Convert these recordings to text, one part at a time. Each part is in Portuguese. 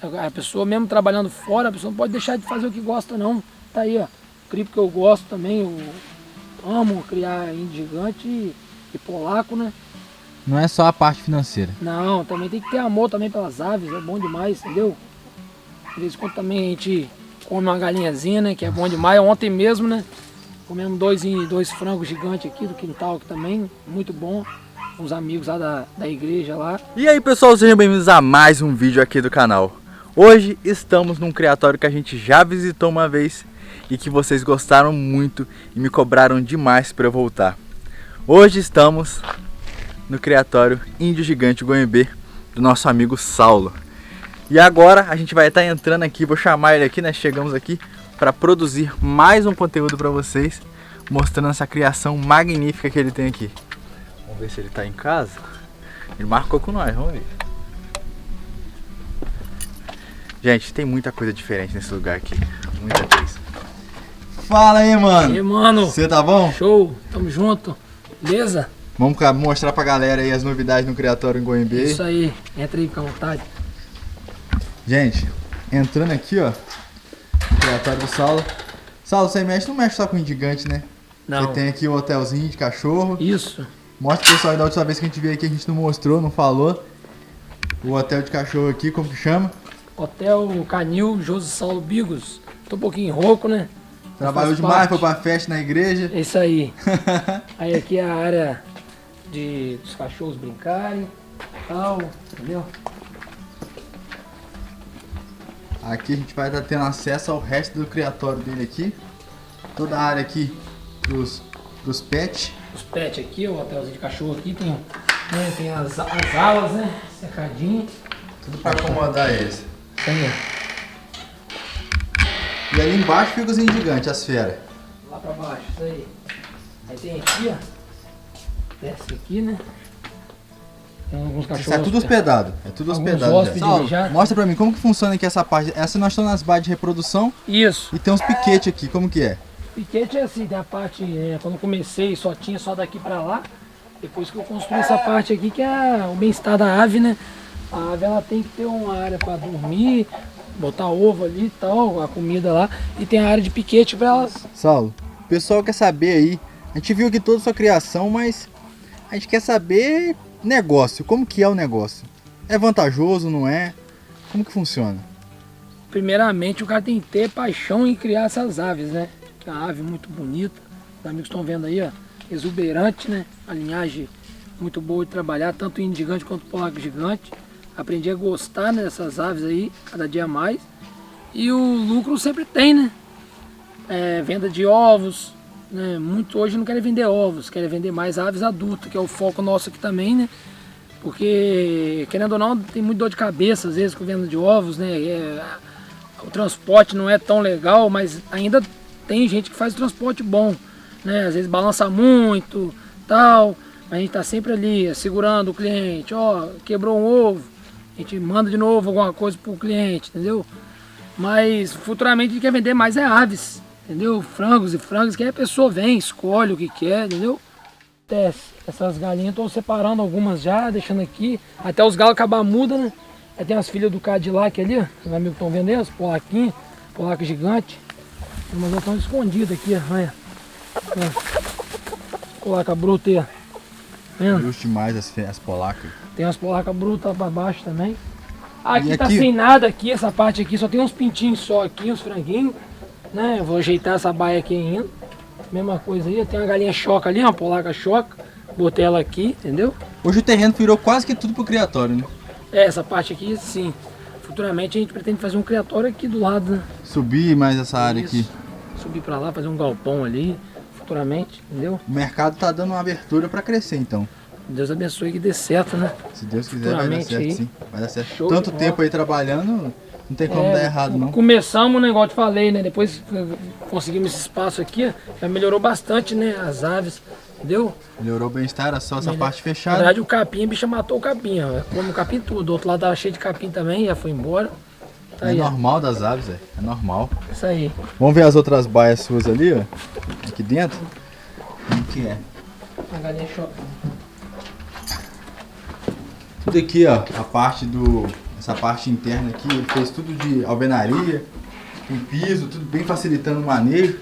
A pessoa mesmo trabalhando fora, a pessoa não pode deixar de fazer o que gosta não. Tá aí, ó. Cripo que eu gosto também, eu amo criar índio gigante e polaco, né? Não é só a parte financeira. Não, também tem que ter amor também pelas aves, é bom demais, entendeu? De vez em quando também a gente come uma galinhazinha, né? Que é bom demais. Ontem mesmo, né? Comemos dois frangos gigantes aqui do quintal aqui também, muito bom. Uns amigos lá da igreja lá. E aí pessoal, sejam bem-vindos a mais um vídeo aqui do canal. Hoje estamos num criatório que a gente já visitou uma vez e que vocês gostaram muito e me cobraram demais para eu voltar. Hoje estamos no criatório Índio Gigante Goiâmbê do nosso amigo Saulo. E agora a gente vai estar entrando aqui, vou chamar ele aqui, né? Chegamos aqui para produzir mais um conteúdo para vocês, mostrando essa criação magnífica que ele tem aqui. Vamos ver se ele está em casa. Ele marcou com nós, vamos ver. Gente, tem muita coisa diferente nesse lugar aqui, muita coisa. Fala aí, mano. E aí, mano? Você tá bom? Show, tamo junto, beleza? Vamos mostrar pra galera aí as novidades no criatório em Goiâmbê. Isso aí, entra aí com a vontade. Gente, entrando aqui, ó, no criatório do Saulo. Saulo, você não mexe só com gigante, né? Não. Você tem aqui o hotelzinho de cachorro. Isso. Mostra pro pessoal aí, da última vez que a gente veio aqui, a gente não mostrou, não falou. O hotel de cachorro aqui, como que chama? Hotel Canil José Saulo Bigos. Tô um pouquinho rouco, né? Trabalhou demais, foi pra festa na igreja. É isso aí. Aí aqui é a área dos cachorros brincarem, tal, entendeu? Aqui a gente vai estar tendo acesso ao resto do criatório dele aqui. Toda a área aqui pros pets. Os pets aqui, o hotelzinho de cachorro aqui, tem as alas, né? Cercadinho. Tudo pra acomodar eles. Isso aí, E ali embaixo fica os gigantes, as feras. ó. Lá pra baixo, isso aí. Aí tem aqui, ó. Desce aqui, né? Tem alguns cachorros. Isso é tudo hospedado. É tudo Alguns hospedado. hóspedes Saulo, já. mostra pra mim como que funciona aqui essa parte. Essa nós estamos nas barras de reprodução Isso. e tem uns piquetes aqui, como que é? Piquete é assim, tem a parte, quando eu comecei tinha só daqui pra lá. Depois que eu construí essa parte aqui, que é o bem-estar da ave, né? A ave ela tem que ter uma área pra dormir, botar ovo ali e tal, a comida lá. E tem a área de piquete pra elas. Saulo, o pessoal quer saber aí. A gente viu aqui toda a sua criação, mas a gente quer saber negócio. Como que é o negócio? É vantajoso, não é? Como que funciona? Primeiramente, o cara tem que ter paixão em criar essas aves, né? Que é uma ave muito bonita. Os amigos estão vendo aí, ó. Exuberante, né? A linhagem muito boa de trabalhar, tanto índio gigante quanto polaco gigante. Aprendi a gostar, né, dessas aves aí, cada dia mais. E o lucro sempre tem, né? Venda de ovos, né? Muito hoje não querem vender ovos, querem vender mais aves adultas, que é o foco nosso aqui também, né? Porque, querendo ou não, tem muito dor de cabeça às vezes com venda de ovos, né? O transporte não é tão legal, mas ainda tem gente que faz o transporte bom, né? Às vezes balança muito, tal. A gente tá sempre ali segurando o cliente, ó, quebrou um ovo, a gente manda de novo alguma coisa pro cliente, entendeu? Mas futuramente a gente quer vender mais aves, entendeu? Frangos e frangas, que aí a pessoa vem, escolhe o que quer, entendeu? Essas galinhas, estou separando algumas já, deixando aqui, até os galos acabar muda, né? Aí tem as filhas do Cadillac ali, ó, os amigos estão vendo aí, as polaquinhas, polaco gigante. Mas elas estão escondidas aqui, ó, olha. Polaca bruta aí, ó. Vendo? Justo demais as polacas. Tem umas polacas brutas para baixo também. Aqui E tá aqui? sem nada aqui, essa parte aqui, só tem uns pintinhos só aqui, uns franguinhos. Né? Eu vou ajeitar essa baia aqui ainda. Mesma coisa aí, tem uma galinha choca ali, uma polaca choca. Botei ela aqui, entendeu? Hoje o terreno virou quase que tudo pro criatório, né? Essa parte aqui, sim. Futuramente a gente pretende fazer um criatório aqui do lado, né? Subir mais essa área Isso. aqui. Subir pra lá, fazer um galpão ali, futuramente, entendeu? O mercado tá dando uma abertura pra crescer, então. Deus abençoe que dê certo, né? Se Deus quiser, vai dar Futuramente certo, aí. sim. Vai dar certo. Show Tanto de tempo bola. aí trabalhando, não tem como dar errado, não. Começamos, né, igual eu te falei, né? Depois que conseguimos esse espaço aqui, ó, já melhorou bastante, né? As aves, entendeu? Melhorou o bem-estar, era só essa parte Na fechada. verdade, o capim, a bicha matou o capim, ó. Come o capim tudo. Do outro lado tava cheio de capim também, já foi embora. Tá É aí, ó. normal das aves, é normal. Isso aí. Vamos ver as outras baias suas ali, ó. Aqui dentro. Como que é? A galinha choca. Tudo aqui, ó, a parte Essa parte interna aqui, ele fez tudo de alvenaria, com piso, tudo bem facilitando o manejo.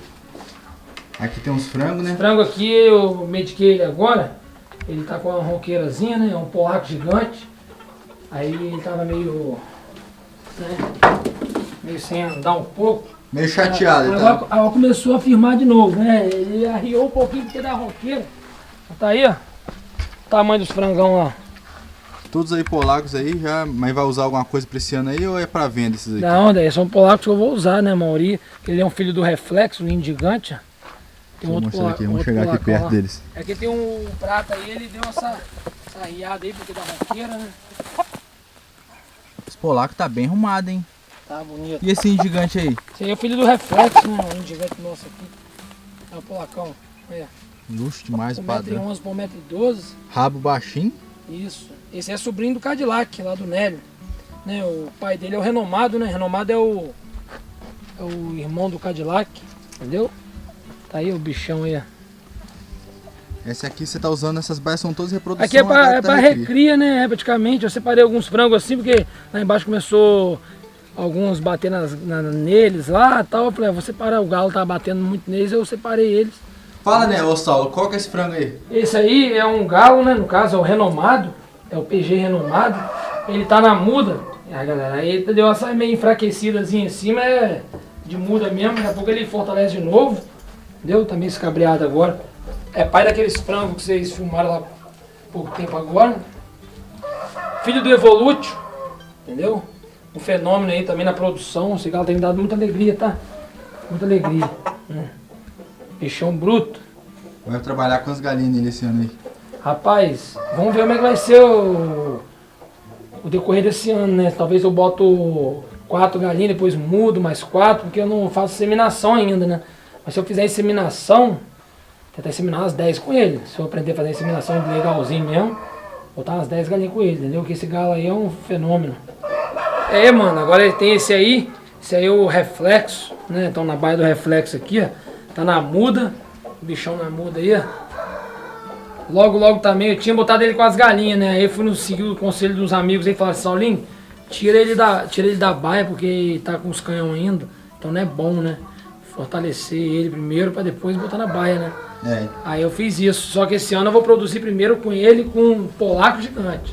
Aqui tem uns frangos, né? Esse frango aqui eu mediquei ele agora. Ele tá com uma ronqueirazinha, né? É um polaco gigante. Aí ele tava meio, né? Meio sem andar um pouco. Meio chateado. Agora começou a firmar de novo, né? Ele arriou um pouquinho porque da ronqueira. Tá aí, ó. O tamanho dos frangão lá. Todos aí polacos aí, já, mas vai usar alguma coisa pra esse ano aí ou é pra venda esses aqui? Não, daí são polacos que eu vou usar, né, Mauri? Ele é um filho do Reflexo, um gigante. Tem outro mostrar aqui, vamos outro chegar aqui perto lá. deles. Aqui tem um prata aí, ele deu essa riada aí porque da ronqueira, né? Esse polaco tá bem arrumado, hein? Tá bonito. E esse gigante aí? Esse aí é o filho do Reflexo, né? Um gigante nosso aqui. É o polacão. Olha. Luxo demais o padrão. 1,11 por 1,12 m. Rabo baixinho. Isso. Esse é sobrinho do Cadillac, lá do Nélio. Né? O pai dele é o Renomado, né? Renomado é o irmão do Cadillac. Entendeu? Tá aí o bichão aí, ó. Esse aqui você tá usando, essas baias são todas reproduções. Aqui é pra recria, né? Praticamente. Eu separei alguns frangos assim, porque lá embaixo começou alguns bater neles lá e tal. Eu falei, vou separar, o galo tá batendo muito neles, eu separei eles. Fala, né, ô Saulo, qual que é esse frango aí? Esse aí é um galo, né? No caso é o Renomado, é o PG Renomado. Ele tá na muda. Aí, galera, aí ele deu essa meio enfraquecidazinha em cima, é de muda mesmo. Daqui a pouco ele fortalece de novo. Entendeu? Tá meio escabreado agora. É pai daqueles frangos que vocês filmaram lá há pouco tempo agora. Filho do Evolute, entendeu? Um fenômeno aí também na produção. Esse galo tem me dado muita alegria, tá? Muita alegria. Bichão bruto. Vai trabalhar com as galinhas nele esse ano aí. Rapaz, vamos ver como é que vai ser o decorrer desse ano, né? Talvez eu boto 4 galinhas, depois mudo mais 4, porque eu não faço inseminação ainda, né? Mas se eu fizer inseminação, tentar inseminar umas 10 com ele. Se eu aprender a fazer inseminação legalzinho mesmo, botar umas 10 galinhas com ele, entendeu? Porque esse galo aí é um fenômeno. É, mano, agora ele tem esse aí é o Reflexo, né? Então na baia do Reflexo aqui, ó, tá na muda, o bichão na muda aí, ó. Logo também, eu tinha botado ele com as galinhas, né? Aí eu fui seguir o conselho dos amigos aí e falaram assim, Saulinho, tira ele da baia porque tá com os canhão ainda, então não é bom, né? Fortalecer ele primeiro para depois botar na baia, né? É. Aí eu fiz isso, só que esse ano eu vou produzir primeiro com ele com um polaco gigante.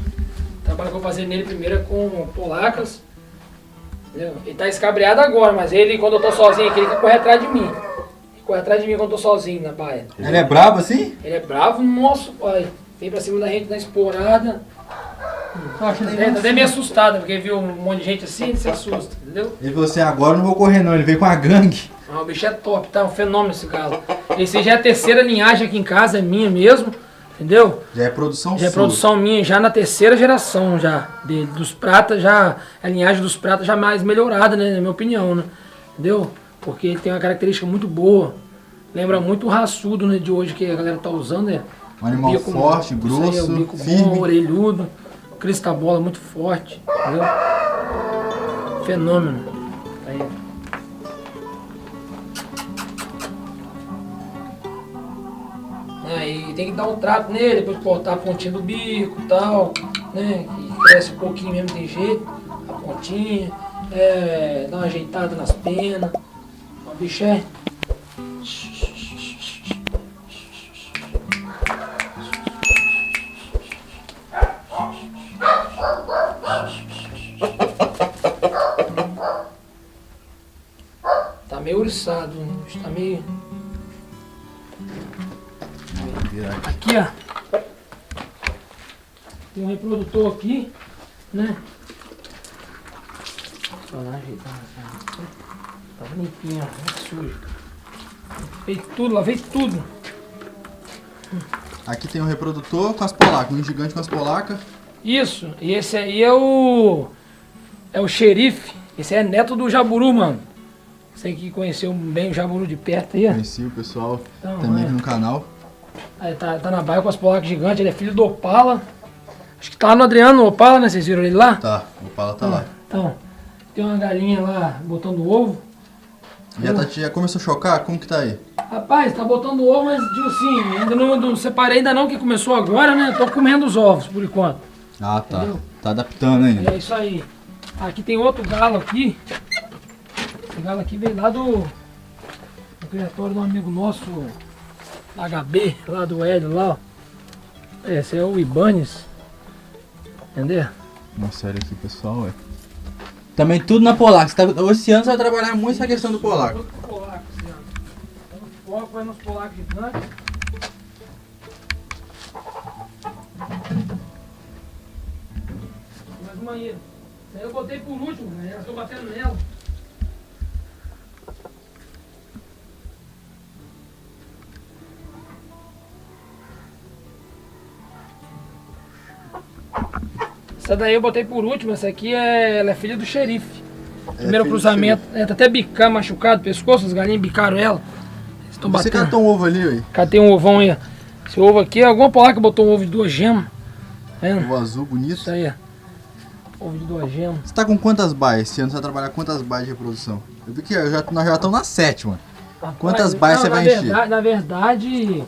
O trabalho que eu vou fazer nele primeiro é com polacas. Entendeu? Ele tá escabreado agora, mas ele, quando eu tô sozinho aqui, ele quer correr atrás de mim. Ele corre atrás de mim quando eu tô sozinho na baia. Ele é brabo assim? Ele é bravo, nosso pai. Vem pra cima da gente na esporada. Tá até meio assustado, porque viu um monte de gente assim, ele se assusta, entendeu? Ele falou assim, agora eu não vou correr não, ele veio com a gangue. Ah, o bicho é top, tá? Um fenômeno esse galo. Esse já é a terceira linhagem aqui em casa, é minha mesmo, entendeu? Já é produção Já é sua. produção minha, já na terceira geração já dele. Dos pratas já, a linhagem dos pratas já mais melhorada, né? Na minha opinião, né? Entendeu? Porque ele tem uma característica muito boa. Lembra muito o raçudo, né, de hoje que a galera tá usando, né? Um animal Bico, forte, isso grosso, aí, o bico firme. bom, orelhudo, cristabola muito forte, entendeu? Fenômeno. Aí. Aí tem que dar um trato nele, depois cortar a pontinha do bico e tal, né? Que cresce um pouquinho mesmo, tem jeito, a pontinha, dar uma ajeitada nas penas. O bicho é. Tá meio oriçado, né? O bicho tá meio. Aqui, ó. Tem um reprodutor aqui, né? Só lá ajeitar. Tá limpinho, ó. Muito sujo. Lavei tudo, lavei tudo. Aqui tem um reprodutor com as polacas, um gigante com as polacas. Isso, e esse aí é o xerife. Esse é neto do Jaburu, mano. Você que conheceu bem o Jaburu de perto aí, ó. Conheci o pessoal Então, também aqui no canal. Aí tá na baia com as polacas gigantes, ele é filho do Opala. Acho que tá lá no Adriano, no Opala, né? Vocês viram ele lá? Tá, o Pala tá lá. Então, tem uma galinha lá botando ovo. Já começou a chocar? Como que tá aí? Rapaz, tá botando ovo, mas tipo assim, ainda não separei ainda não, que começou agora, né? Tô comendo os ovos por enquanto. Ah, tá. Entendeu? Tá adaptando ainda. É isso aí. Aqui tem outro galo aqui. Esse galo aqui veio lá do criatório de um amigo nosso, HB, lá do Hélio, lá, ó. Esse é o Ibanez. Entendeu? Mostra ele aqui, pessoal, ué. Também tudo na Polaco. Esse ano você vai trabalhar muito essa questão do Polaco. Tudo com polaco esse ano. Então, o foco vai nos polacos gigantes. Mais uma aí. Essa aí eu botei por último, né? Eu estou batendo nela. Essa daí eu botei por último, essa aqui ela é filha do xerife. Primeiro cruzamento, tá até bicando, machucado, pescoço, as galinhas bicaram ela. Estão Você batendo. catou um ovo ali, ué. Catei um ovão aí, ó. Esse ovo aqui, alguma polaca botou um ovo de 2 gemas. Tá vendo? Ovo azul, bonito. Isso aí, ó. Ovo de 2 gemas. Você tá com quantas baias? Esse ano você vai trabalhar quantas baias de reprodução? Eu vi que nós já estamos na 7ª. Quantas baias você vai encher? Na verdade,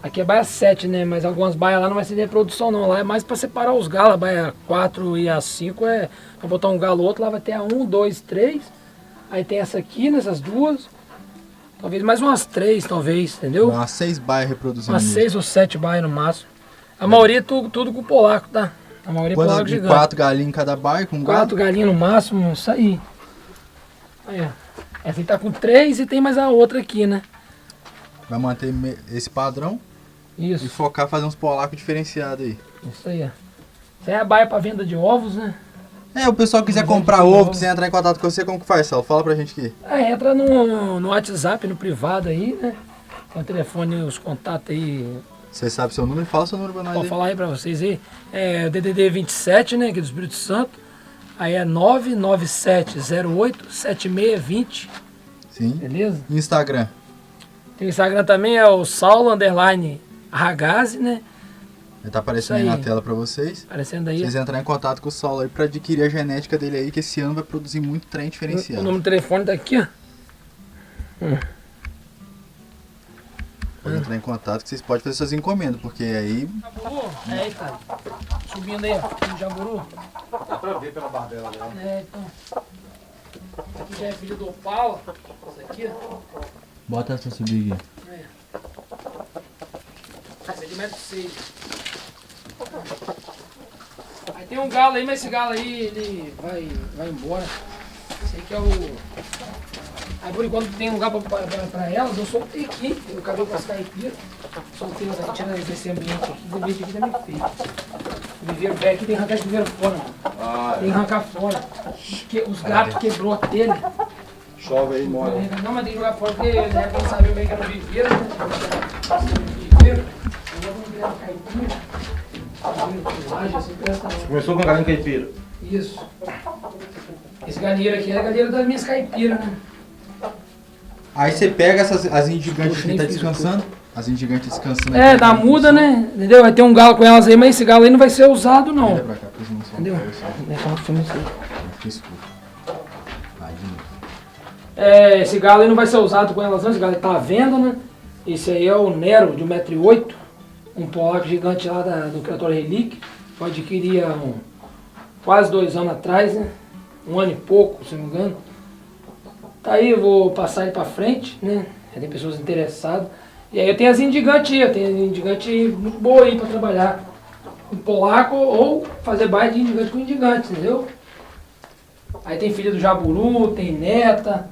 aqui é baia 7, né? Mas algumas baias lá não vai ser de reprodução não. Lá é mais pra separar os galos. A baia 4 e a 5 é pra botar um galo outro. Lá vai ter a 1, 2, 3. Aí tem essa aqui, nessas duas. Talvez mais umas 3, talvez, entendeu? Umas 6 baias de reprodução. Umas mesmo. 6 ou 7 baias no máximo. A maioria tudo com polaco, tá? A maioria Quantas polaco de gigante. 4 galinhas em cada baia com 4 galinhas no máximo, isso aí. Aí, ó. Essa aí tá com 3 e tem mais a outra aqui, né? Vai manter esse padrão e Isso, focar fazer uns polacos diferenciados aí. isso aí, ó. Essa aí é a baia pra venda de ovos, né? O pessoal quiser Vende comprar de ovo, ovo. quiser entrar em contato com você, como que faz, Sal? Fala pra gente aqui. Entra no WhatsApp, no privado aí, né? Tem o telefone, os contatos aí. Você sabe seu número? Fala seu número pra nós Vou aí. falar aí pra vocês aí. É o DDD 27, né? Aqui do Espírito Santo. Aí é 997087620. Sim. Beleza? Instagram. Tem o Instagram também, é o Saulo_Ragazzi, né? Ele tá aparecendo aí Isso na aí. tela pra vocês. Aparecendo aí. Vocês entrarem em contato com o Saulo aí pra adquirir a genética dele aí, que esse ano vai produzir muito trem O diferenciado. número do telefone tá aqui, ó. Pode entrar em contato que vocês podem fazer suas encomendas, porque aí Jaburu? É, tá. Subindo aí, ó. No Jaburu. Dá pra ver pela barbela dela. Então. Esse aqui já é filho do Opala. Esse aqui, ó. bota essa subir aqui. Esse é de 1,6 m. Aí tem um galo aí, mas esse galo aí, ele vai embora. Esse aí que é o... Aí por enquanto tem lugar pra elas, eu soltei aqui, eu acabei com as caipiras. Soltei elas aqui, tirando desse ambiente aqui, o ambiente aqui tá meio feio. O viveiro velho aqui tem que arrancar esse viveiro fora, mano. Tem que arrancar fora. Porque os gatos quebrou a telha. Chove aí, molha. Não, mas tem que jogar fora porque né, quem sabe meio que era viveiro, né? Viveiro. Eu vou virar caipira. Começou com a galinha caipira. Isso. Esse galinheiro aqui é a galinheira das minhas caipiras, né? Aí você pega as asinhas gigantes Puxa, que nem tá fiz descansando. Asinhas gigantes descansando. É, dá muda, né? Entendeu? Vai ter um galo com elas aí, mas esse galo aí não vai ser usado, não. Olha pra cá, porque senão só Entendeu? Deixa eu filmar isso aí. fica escuro. Vai de novo. Esse galo aí não vai ser usado com elas não, esse galo aí tá à venda, né? Esse aí é o Nero, de 1,8 m, um polaco gigante lá do criatório Relíquia. Eu adquiri há quase 2 anos atrás, né? 1 ano e pouco, se não me engano. Tá aí, eu vou passar ele pra frente, né? Já tem pessoas interessadas. E aí eu tenho as indigantes aí, eu tenho indigante muito boa aí pra trabalhar. Com polaco ou fazer baile de indigante com indigante, entendeu? Aí tem filha do Jaburu, tem neta,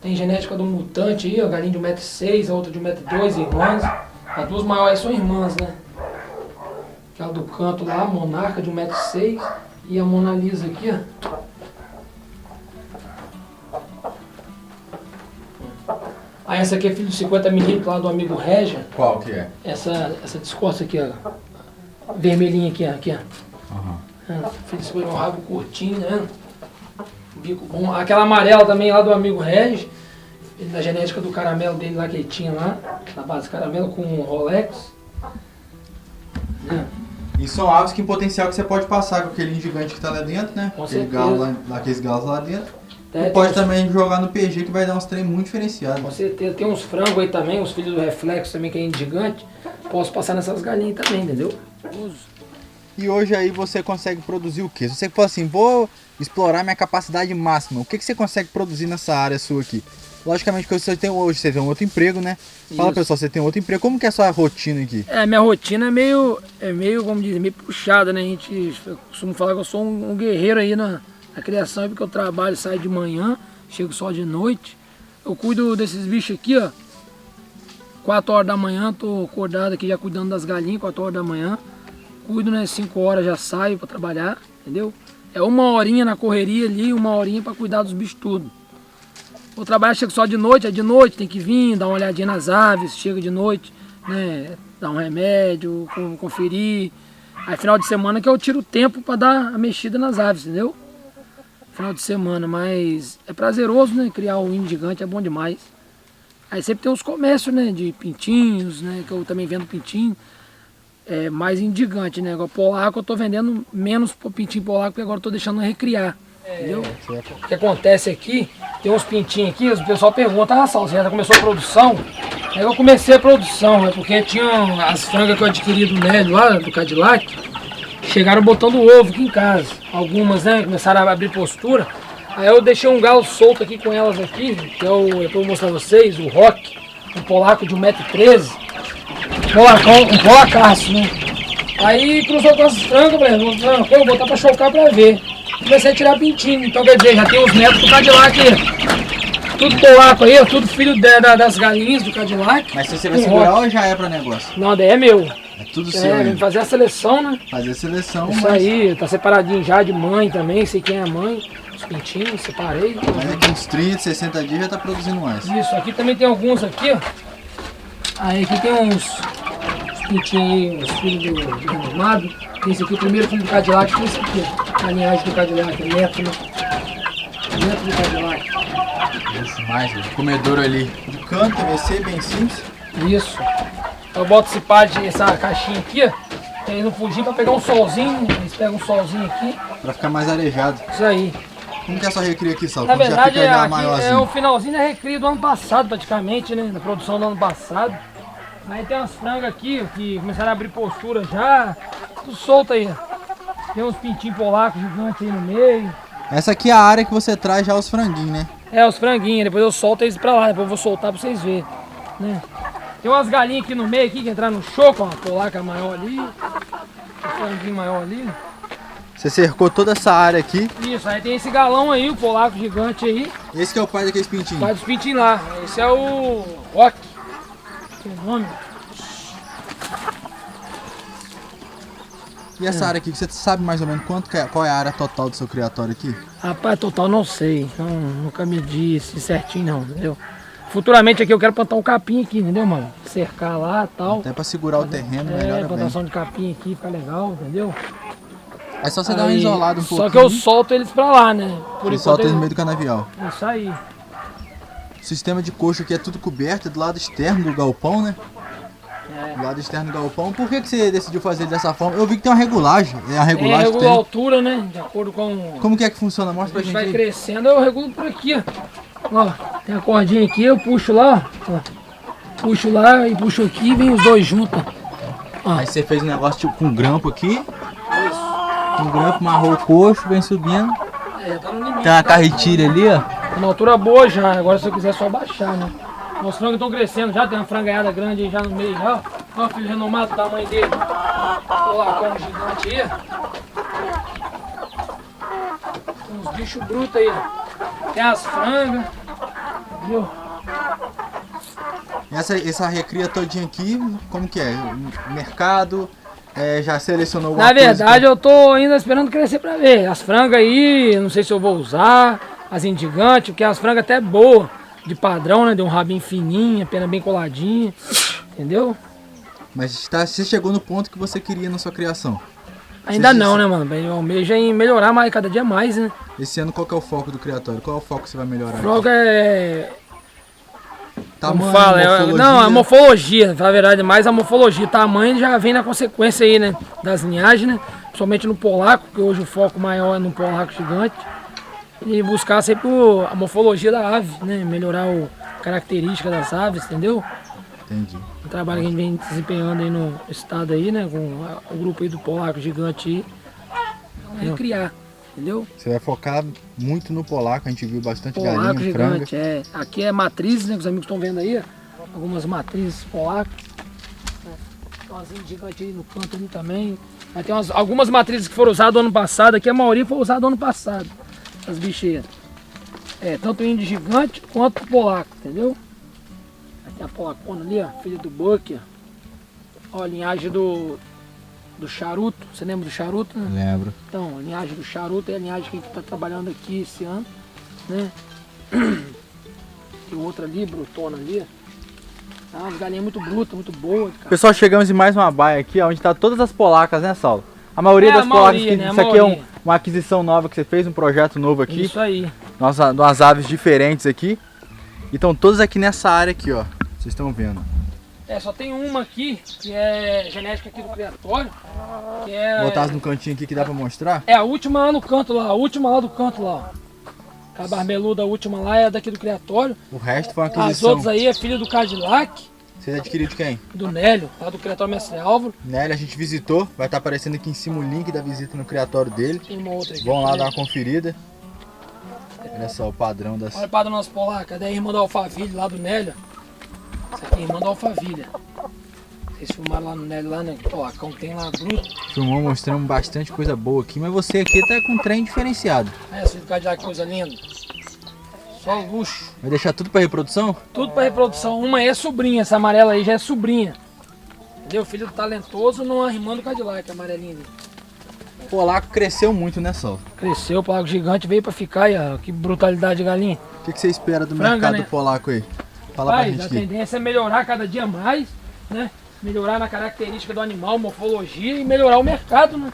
tem genética do mutante aí, ó, galinha de 1,6 m, a outra de 1,2 m, irmãs. As duas maiores são irmãs, né? Aquela do canto lá, a monarca de 1,6 m e a Mona Lisa aqui, ó. Aí essa aqui é filho de 50 mm lá do amigo Regia. Qual que é? Essa descosta aqui, ó. Vermelhinha aqui, ó. Aqui, ó. Aham. Filho de 50, um rabo curtinho, né? Bico bom. Aquela amarela também lá do amigo Regis. Da genética do caramelo dele lá que ele tinha lá. Na base de caramelo com Rolex. Né? E são aves que em potencial que você pode passar com aquele gigante que tá lá dentro, né? Com Aquele certeza. galo lá, aqueles galos lá dentro. É, E pode tem também jogar no PG que vai dar uns trem muito diferenciados. Com certeza. Tem uns frangos aí também, os filhos do Reflexo também, que é gigante. Posso passar nessas galinhas também, entendeu? E hoje aí você consegue produzir o quê? Se você for assim, vou explorar minha capacidade máxima, o que você consegue produzir nessa área sua aqui? Logicamente que você tem hoje, você tem um outro emprego, né? Fala Isso. pessoal, você tem outro emprego, como que é a sua rotina aqui? Minha rotina é meio, como dizer, meio puxada, né? Eu costumo falar que eu sou um guerreiro aí na criação, porque eu trabalho, saio de manhã, chego só de noite. Eu cuido desses bichos aqui, ó. 4 horas da manhã, tô acordado aqui já cuidando das galinhas, 4 horas da manhã. Cuido, né? 5 horas já saio pra trabalhar, entendeu? É 1 horinha na correria ali, 1 horinha pra cuidar dos bichos tudo. O trabalho chega só de noite, é de noite, tem que vir, dar uma olhadinha nas aves, chega de noite, né? Dar um remédio, conferir. Aí final de semana que eu tiro o tempo pra dar a mexida nas aves, entendeu? Final de semana, mas é prazeroso, né? Criar um índio gigante é bom demais. Aí sempre tem uns comércios, né? De pintinhos, né? Que eu também vendo pintinho. É mais indigante, né? Agora polaco eu tô vendendo menos pintinho polaco, porque agora eu tô deixando recriar. Entendeu? O que acontece aqui, tem uns pintinhos aqui, o pessoal pergunta, Sal, você já começou a produção? Aí eu comecei a produção, né? Porque tinha as frangas que eu adquiri do Nélio lá, do Cadillac, chegaram botando ovo aqui em casa. Algumas, né, começaram a abrir postura. Aí eu deixei um galo solto aqui com elas aqui, que é eu vou mostrar pra vocês, o Rock, um polaco de 1,13 m, um polacaço, né? Aí cruzou com as frangas, eu vou botar pra chocar pra ver. Comecei a tirar pintinho, então quer dizer, já tem os netos do Cadillac aí. Tudo polaco aí, tudo filho das galinhas do Cadillac. Mas se você vai segurar ou já é pra negócio? Não, daí é meu. É tudo seu, hein? Fazer a seleção, né? Fazer a seleção, Isso aí, tá separadinho já de mãe também, sei quem é a mãe. Os pintinhos, separei. Mas daqui uns 30, 60 dias já tá produzindo mais. Isso, aqui também tem alguns aqui, ó. Aí aqui tem uns pintinhos aí, os filhos do renomado. Esse aqui, o primeiro filho do Cadillac, foi esse aqui, ó. A linhagem do Cadillac, neto, né? Neto do Cadillac. Isso, mais, velho. Comedouro ali de canto, TVC, bem simples. Isso. Eu boto esse pá de essa caixinha aqui, ó. Pra eles não fugir, pra pegar um solzinho. Eles pegam um solzinho aqui. Pra ficar mais arejado. Isso aí. Como que é a sua recria aqui, Sal? Na Como verdade, já fica já aqui maiorzinho? é o finalzinho da recria do ano passado, praticamente, né? Da produção do ano passado. Aí tem umas frangas aqui que começaram a abrir postura já. Tudo solto aí. Tem uns pintinhos polacos gigantes aí no meio. Essa aqui é a área que você traz já os franguinhos, né? É, os franguinhos. Depois eu solto eles pra lá. Depois eu vou soltar pra vocês verem. Né? Tem umas galinhas aqui no meio aqui que entraram no choco. Ó, a polaca maior ali. O franguinho maior ali. Você cercou toda essa área aqui. Isso, aí tem esse galão aí, o polaco gigante aí. Esse que é o pai daqueles pintinhos. Faz os pintinhos lá. Esse é o Rock. Que nome? E essa área aqui, você sabe mais ou menos qual é a área total do seu criatório aqui? Rapaz, total não sei. Nunca medi assim certinho não, entendeu? Futuramente aqui eu quero plantar um capim aqui, entendeu, mano? Cercar lá e tal. Até pra segurar o terreno, melhor bem. Plantação de capim aqui, fica legal, entendeu? É só você dar uma isolada um pouquinho. Só que eu solto eles pra lá, né? Você solta eles no meio do canavial. Isso aí. O sistema de coxo aqui é tudo coberto, é do lado externo do galpão, né? É. Do lado externo do galpão. Por que você decidiu fazer dessa forma? Eu vi que tem uma regulagem. É a regulagem que regula a tem. altura, né? De acordo com... Como que é que funciona? Mostra A pra gente gente vai aí. crescendo, eu regulo por aqui, ó. Ó, tem a cordinha aqui, eu puxo lá, ó. Puxo lá e puxo aqui e vem os dois juntos. Ó. Aí você fez um negócio tipo com grampo aqui. Com grampo, amarrou o coxo, vem subindo. Tá no limite. Tem uma carretilha ali, ó. Uma altura boa já, agora se eu quiser só baixar, né? Os frangos estão crescendo já, tem uma frangaiada grande aí já no meio já. Ó, o filho renomado do tamanho dele. Polacão gigante aí. Tem uns bichos brutos aí. Tem as frangas. Viu? Essa recria todinha aqui, como que é? Mercado, já selecionou alguma Na coisa? verdade eu tô ainda esperando crescer pra ver. As frangas aí, não sei se eu vou usar. As indigantes, porque as frangas até é boa. De padrão, né? De um rabinho fininho, pena bem coladinha. Entendeu? Mas você chegou no ponto que você queria na sua criação. Ainda não, né, mano? Eu almejo em melhorar mais, cada dia mais, né? Esse ano qual que é o foco do criatório? Qual é o foco que você vai melhorar? Frango é... Tamanho, Como fala? morfologia? Não, a morfologia, na verdade, mais a morfologia. Tamanho já vem na consequência aí, né? Das linhagens, né? Principalmente no polaco, que hoje o foco maior é no polaco gigante. E buscar sempre a morfologia da ave, né? Melhorar a característica das aves, entendeu? Entendi. Um trabalho que a gente vem desempenhando aí no estado aí, né? Com o grupo aí do polaco gigante aí. É criar, entendeu? Você vai focar muito no polaco, a gente viu bastante Polaco galinha, franga. gigante, é. Aqui é matriz, né? Que os amigos estão vendo aí, ó. Algumas matrizes polacas. Tem umas gigantes aí no canto ali também. Aí tem algumas matrizes que foram usadas ano passado, aqui a maioria foi usada ano passado. As bicheiras. É, tanto o índio gigante quanto o polaco, entendeu? Aí tem a polacona ali, ó, filha do Buck, ó. A linhagem do charuto, você lembra do charuto, né? Lembro. Então, a linhagem do charuto é a linhagem que a gente está trabalhando aqui esse ano, né? Tem outra ali, brutona ali. Ah, umas galinhas muito brutas, muito boas, cara. Pessoal, chegamos em mais uma baia aqui, onde tá todas as polacas, né, Saulo? A maioria das polacas, né? isso aqui é uma aquisição nova que você fez, um projeto novo aqui. Isso aí. Umas aves diferentes aqui. E estão todas aqui nessa área aqui, ó. Vocês estão vendo. É, só tem uma aqui, que é genética aqui do criatório. Que é... Vou botar no cantinho aqui que dá pra mostrar. É a última lá no canto lá, a última lá do canto lá, ó. A barbeluda, a última lá é daqui do criatório. O resto foi uma As aquisição. outras aí é filha do Cadillac, Vocês adquiriram de quem? do Nélio, lá do criatório Mestre Álvaro. Nelly, a gente visitou. Vai estar aparecendo aqui em cima o link da visita no criatório dele. Tem uma outra aqui. Vão lá dar uma conferida. Olha só o padrão das... Olha para do nosso polar, cadê a irmã do Alphaville lá do Nélio? Essa aqui é a irmã do Alphaville. Vocês filmaram lá no Nélio, lá, né? Polacão que tem lá bruto. Filmou, mostramos bastante coisa boa aqui. Mas você aqui tá com um trem diferenciado. É, esse Cadillac, coisa linda. Só luxo. Vai deixar tudo pra reprodução? Tudo para reprodução. Uma é sobrinha, essa amarela aí já é sobrinha. Entendeu? Filho do talentoso numa irmã do Cadillac, amarelinha ali. O polaco cresceu muito, né, Sol? Cresceu, o polaco gigante veio para ficar aí, ó. Que brutalidade de galinha. O que você espera do Franga, mercado né? polaco aí? Fala pra Mas gente a aqui. tendência é melhorar cada dia mais, né? Melhorar na característica do animal, morfologia e melhorar o mercado, né?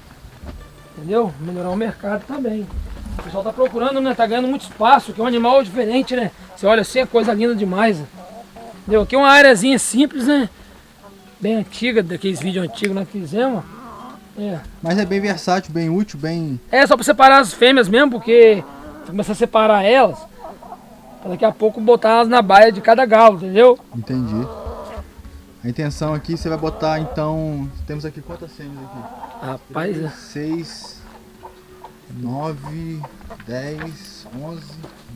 Entendeu? Melhorar o mercado também. O pessoal tá procurando, né? Tá ganhando muito espaço, que é um animal diferente, né? Você olha assim, é coisa linda demais. Né? Entendeu? Aqui é uma areazinha simples, né? Bem antiga, daqueles vídeos antigos que nós fizemos. É. Mas é bem versátil, bem útil, bem... É só pra separar as fêmeas mesmo, porque você começa a separar elas, pra daqui a pouco botar elas na baia de cada galo, entendeu? Entendi. A intenção aqui, você vai botar, então... Temos aqui quantas fêmeas aqui? Rapaz, 6, 9, 10, 11,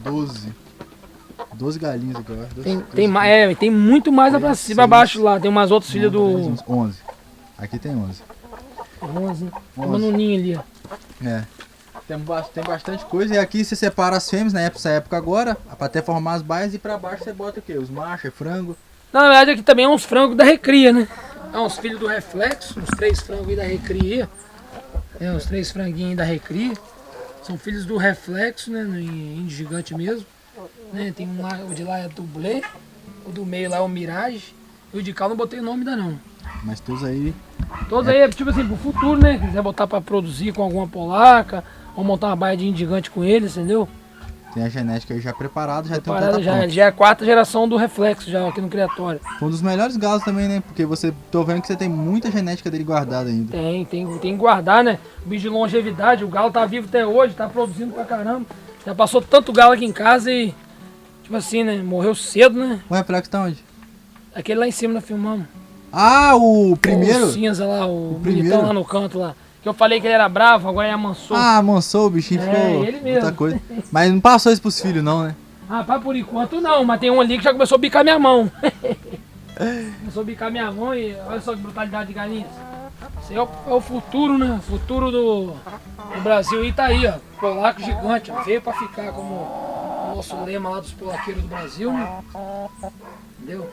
12. 12 galinhas aqui, eu acho. tem muito mais lá pra cima, pra baixo lá. Tem umas outras filhas do 11. Aqui tem 11. 11. Tem uma no ninho ali, ó. É. Tem bastante coisa. E aqui você separa as fêmeas, né? Nessa época agora, pra até formar as baias. E pra baixo você bota o quê? Os machos, frango. Na verdade aqui também é uns frangos da recria, né? É uns filhos do reflexo, uns 3 frangos aí da recria. É, uns 3 franguinhos da recria. São filhos do reflexo, né? No índio gigante mesmo. Né? Tem um lá, o de lá é dublê. O do meio lá é o mirage. E o de cá eu não botei o nome ainda não. Mas todos aí... Todos aí é tipo assim, pro futuro, né? Quiser botar pra produzir com alguma polaca. Ou montar uma baia de índio gigante com eles, entendeu? Tem a genética aí já preparada, já tem um Parada catapulto. já é a 4ª geração do reflexo já aqui no criatório. Foi um dos melhores galos também, né? Porque tô vendo que você tem muita genética dele guardada ainda. Tem que guardar, né? O bicho de longevidade, o galo tá vivo até hoje, tá produzindo pra caramba. Já passou tanto galo aqui em casa e, tipo assim, né? Morreu cedo, né? O reflexo tá onde? Aquele lá em cima nós filmamos. Ah, o primeiro? O cinza lá, o primeiro? bonitão lá no canto lá. Que eu falei que ele era bravo, agora ele amansou. Ah, amansou, o bichinho É, ficou ele mesmo. outra coisa. Mas não passou isso pros filhos não, né? Rapaz, por enquanto não, mas tem um ali que já começou a bicar minha mão. Começou a bicar minha mão e olha só que brutalidade de galinhas. Isso aí é o futuro, né? O futuro do Brasil e tá aí, ó. Polaco gigante, ó. Veio pra ficar como o nosso lema lá dos polaqueiros do Brasil, né? Entendeu?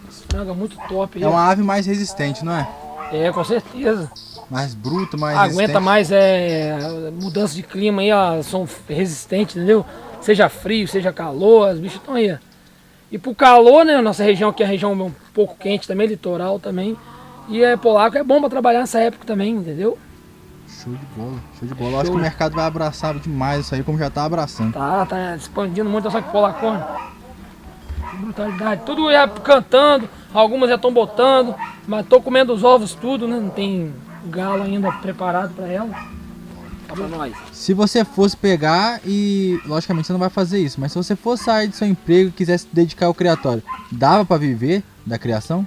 Esse frango é muito top aí. É uma ave mais resistente, não é? É, com certeza. Mais bruta, mais Aguenta resistente. mais mudança de clima aí, ó. São resistentes, entendeu? Seja frio, seja calor, as bichas estão aí, ó. E pro calor, né? Nossa região aqui é a região um pouco quente também, litoral também. E polaco é bom pra trabalhar nessa época também, entendeu? Show de bola, show de bola. Eu acho que o mercado vai abraçar demais isso aí, como já tá abraçando. Tá expandindo muito essa polacona. Que brutalidade. Tudo já cantando, algumas já estão botando, mas tô comendo os ovos tudo, né? Não tem galo ainda preparado pra ela. Dá pra nós. Se você fosse pegar e, logicamente, você não vai fazer isso, mas se você fosse sair do seu emprego e quisesse se dedicar ao criatório, dava pra viver da criação?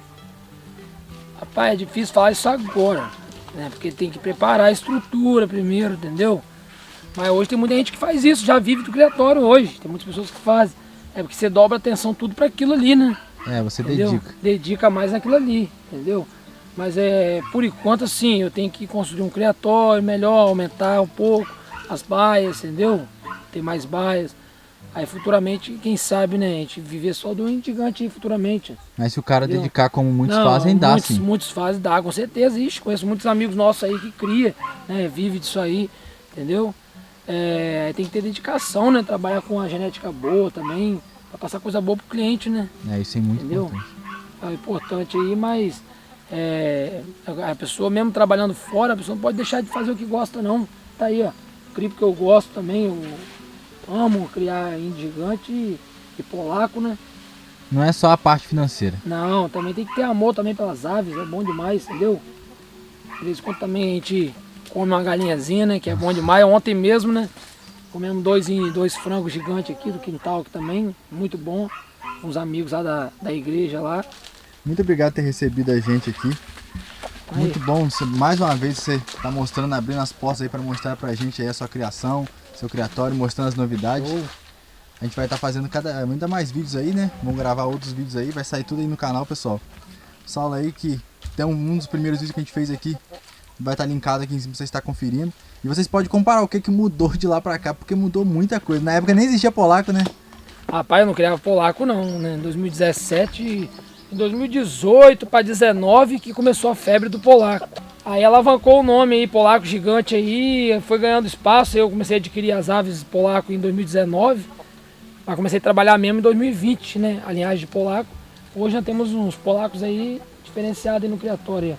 Rapaz, é difícil falar isso agora, né? Porque tem que preparar a estrutura primeiro, entendeu? Mas hoje tem muita gente que faz isso, já vive do criatório hoje. Tem muitas pessoas que fazem. É porque você dobra a atenção tudo para aquilo ali, né? É, você Entendeu? dedica. Dedica mais naquilo ali, entendeu? Mas por enquanto assim, eu tenho que construir um criatório melhor, aumentar um pouco as baias, entendeu? Ter mais baias. Aí futuramente, quem sabe, né, a gente viver só do gigante aí futuramente. Mas se o cara Entendeu? dedicar como muitos Não, fazem, dá muitos, sim. muitos fazem, dá, com certeza. Ixi, conheço muitos amigos nossos aí que cria, né, vive disso aí, entendeu? Tem que ter dedicação, né, trabalhar com a genética boa também, para passar coisa boa pro cliente, né? É, isso é muito Entendeu? importante. É importante aí, mas a pessoa mesmo trabalhando fora, a pessoa não pode deixar de fazer o que gosta não. Tá aí, ó, crio porque eu gosto também, eu amo criar índio gigante e polaco, né? Não é só a parte financeira. Não, também tem que ter amor também pelas aves, é bom demais, entendeu? De vez em quando também a gente come uma galinhazinha, né, que é bom demais. Ontem mesmo, né, comemos dois frangos gigantes aqui do quintal, que também, muito bom. Uns amigos lá da igreja lá. Muito obrigado por ter recebido a gente aqui. Aí. Muito bom, mais uma vez você está mostrando, abrindo as portas aí para mostrar pra gente aí a sua criação, seu criatório, mostrando as novidades. Oh. A gente vai estar fazendo ainda mais vídeos aí, né? Vamos gravar outros vídeos aí, vai sair tudo aí no canal, pessoal. Saulo aí que tem um dos primeiros vídeos que a gente fez aqui, vai estar linkado aqui em cima pra você estar conferindo. E vocês podem comparar o que mudou de lá pra cá, porque mudou muita coisa. Na época nem existia polaco, né? Rapaz, eu não criava polaco não, né? Em 2017, em 2018 para 2019 que começou a febre do polaco. Aí alavancou o nome aí, polaco gigante aí, foi ganhando espaço. Eu comecei a adquirir as aves polaco em 2019, mas comecei a trabalhar mesmo em 2020, né? A linhagem de polaco. Hoje já temos uns polacos aí diferenciados aí no criatório.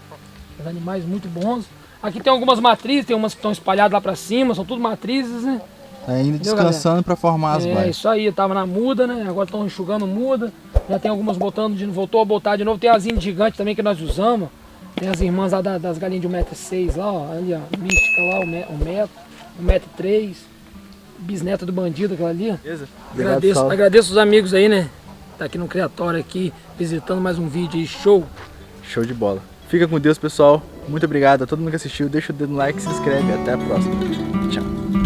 Os animais muito bons. Aqui tem algumas matrizes, tem umas que estão espalhadas lá pra cima, são tudo matrizes, né? Tá ainda descansando para formar as baias. Isso aí, eu tava na muda, né? Agora estão enxugando muda. Já tem algumas voltou a botar de novo. Tem as gigantes também que nós usamos. Tem as irmãs lá das galinhas de 1,6 m lá, ó. Ali, ó. Mística lá, 1,3 m. Bisneta do bandido, aquela ali. Beleza? Agradeço os amigos aí, né? Tá aqui no criatório aqui, visitando mais um vídeo aí, show. Show de bola. Fica com Deus, pessoal. Muito obrigado a todo mundo que assistiu. Deixa o dedo no like, se inscreve. Até a próxima. Tchau.